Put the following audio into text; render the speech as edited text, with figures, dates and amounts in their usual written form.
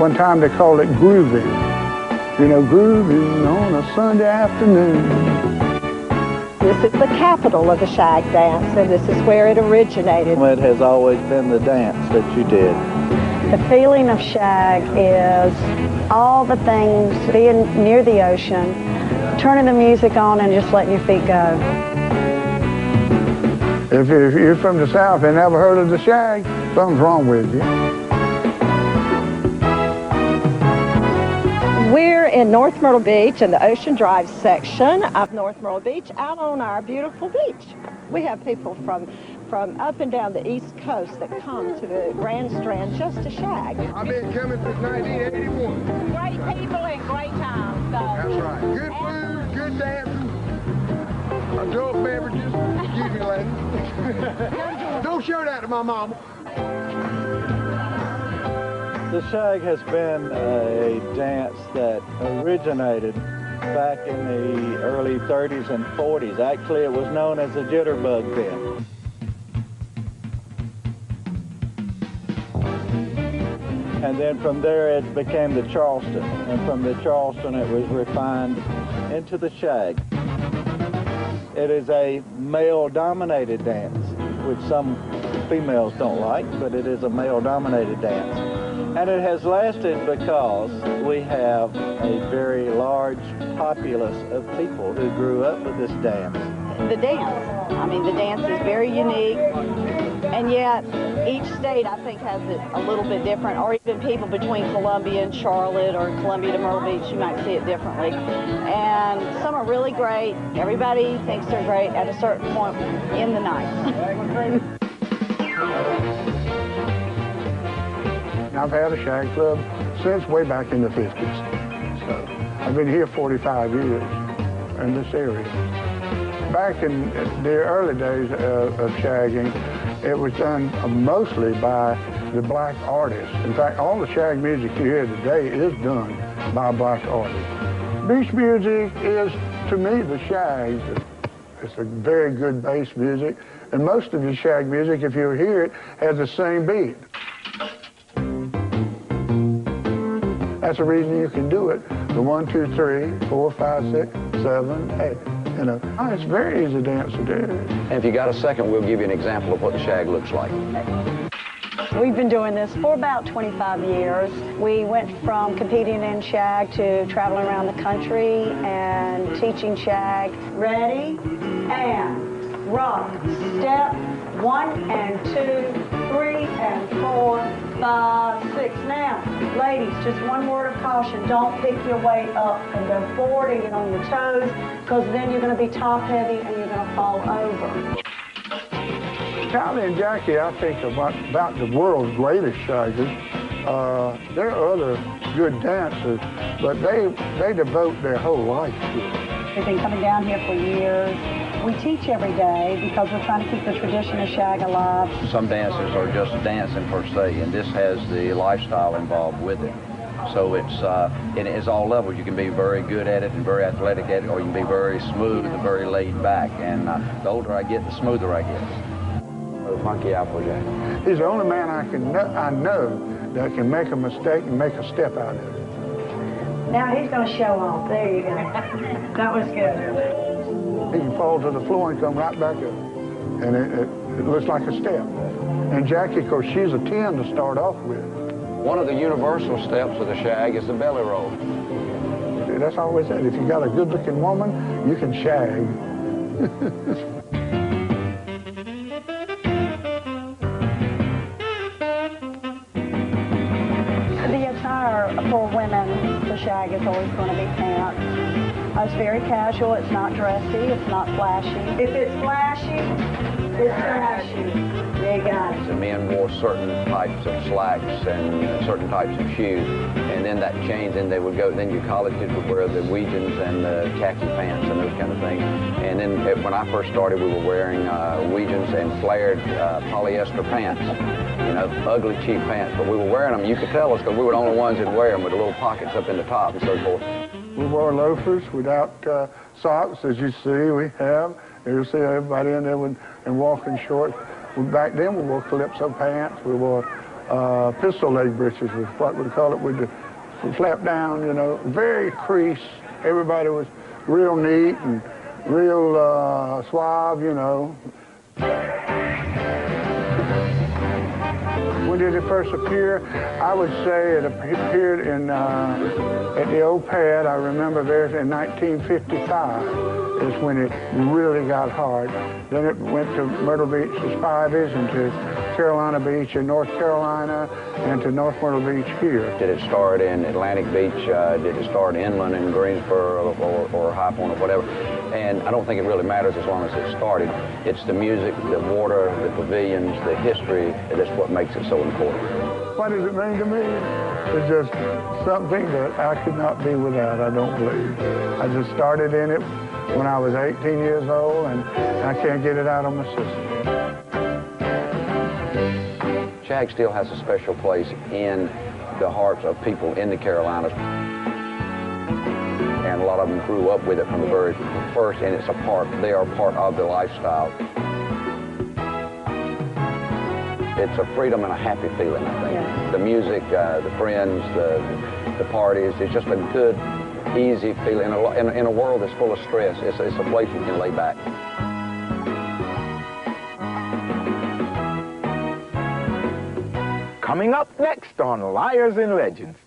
One time they called it grooving. You know, grooving on a Sunday afternoon. This is the capital of the shag dance, and this is where it originated. It has always been the dance that you did. The feeling of shag is all the things, being near the ocean, turning the music on and just letting your feet go. If you're from the South and never heard of the shag, something's wrong with you. We're in North Myrtle Beach in the Ocean Drive section of North Myrtle Beach, out on our beautiful beach. We have people from up and down the East Coast that come to the Grand Strand just to shag. I've been coming since 1981. Great people and great times. So. That's right. Good food, good dancing, adult beverages. Excuse me, ladies. Don't show that to my mama. The shag has been a dance that originated back in the early 30s and 40s. Actually, it was known as the jitterbug then. And then from there it became the Charleston, and from the Charleston it was refined into the shag. It is a male-dominated dance, which some females don't like, but it is a male-dominated dance. And it has lasted because we have a very large populace of people who grew up with this dance. The dance, I mean, the dance is very unique, and yet each state, I think, has it a little bit different, or even people between Columbia and Charlotte or Columbia to Myrtle Beach, you might see it differently. And some are really great. Everybody thinks they're great at a certain point in the night. I've had a shag club since way back in the 50s. So I've been here 45 years in this area. Back in the early days of shagging, it was done mostly by the black artists. In fact, all the shag music you hear today is done by black artists. Beach music is, to me, the shag. It's a very good bass music, and most of the shag music, if you hear it, has the same beat. That's the reason you can do it. The 1, 2, 3, 4, 5, 6, 7, 8. You know, it's very easy dance to do. And if you got a second, we'll give you an example of what the shag looks like. We've been doing this for about 25 years. We went from competing in shag to traveling around the country and teaching shag. Ready? And rock. Step 1 and 2, 3 and 4, 5, 6. Now, ladies, just one word of caution. Don't pick your way up and go forward and get on your toes, because then you're going to be top heavy and you're going to fall over. Charlie and Jackie, I think, about the world's greatest shaggers. There are other good dancers, but they devote their whole life to it. We've been coming down here for years. We teach every day because we're trying to keep the tradition of shag alive. Some dances are just dancing per se, and this has the lifestyle involved with it. So it is all levels. You can be very good at it and very athletic at it, or you can be very smooth and very laid back. And the older I get, the smoother I get. Oh, funky Applejack. He's the only man I know that can make a mistake and make a step out of it. Now he's going to show off. There you go. That was good. He can fall to the floor and come right back up. And it looks like a step. And Jackie, of course, she's a 10 to start off with. One of the universal steps of the shag is the belly roll. That's always it. If you got a good-looking woman, you can shag. The attire for women, the shag is always going to be pants. It's very casual, it's not dressy, it's not flashy. If it's flashy, it's trashy. You got it. The men wore certain types of slacks and certain types of shoes, and then that changed, and they would go, then you colleges would wear the Weegens and the khaki pants and those kind of things. And then when I first started, we were wearing Weegens and flared polyester pants. You know, ugly, cheap pants, but we were wearing them. You could tell us because we were the only ones that wear them with the little pockets up in the top and so forth. We wore loafers without socks, as you see we have. You'll see everybody in there and walking shorts. Back then we wore calypso pants. We wore pistol leg breeches was what we call it, with the flap down, you know, very crease. Everybody was real neat and real suave, you know. When did it first appear? I would say it appeared in at the old pad. I remember there's in 1955 is when it really got hard. Then it went to Myrtle Beach, the Spivey's, and to Carolina Beach in North Carolina, and to North Myrtle Beach here. Did it start in Atlantic Beach? Did it start inland in Greensboro or High Point or whatever? And I don't think it really matters as long as it started. It's the music, the water, the pavilions, the history. That's what makes it so important. What does it mean to me? It's just something that I could not be without, I don't believe. I just started in it when I was 18 years old, and I can't get it out of my system. Shag still has a special place in the hearts of people in the Carolinas. And a lot of them grew up with it from the very first, and it's a part, they are part of the lifestyle. It's a freedom and a happy feeling, I think. Yeah. The music, the friends, the parties, it's just a good, easy feeling. In a world that's full of stress, it's a place you can lay back. Coming up next on Liars and Legends.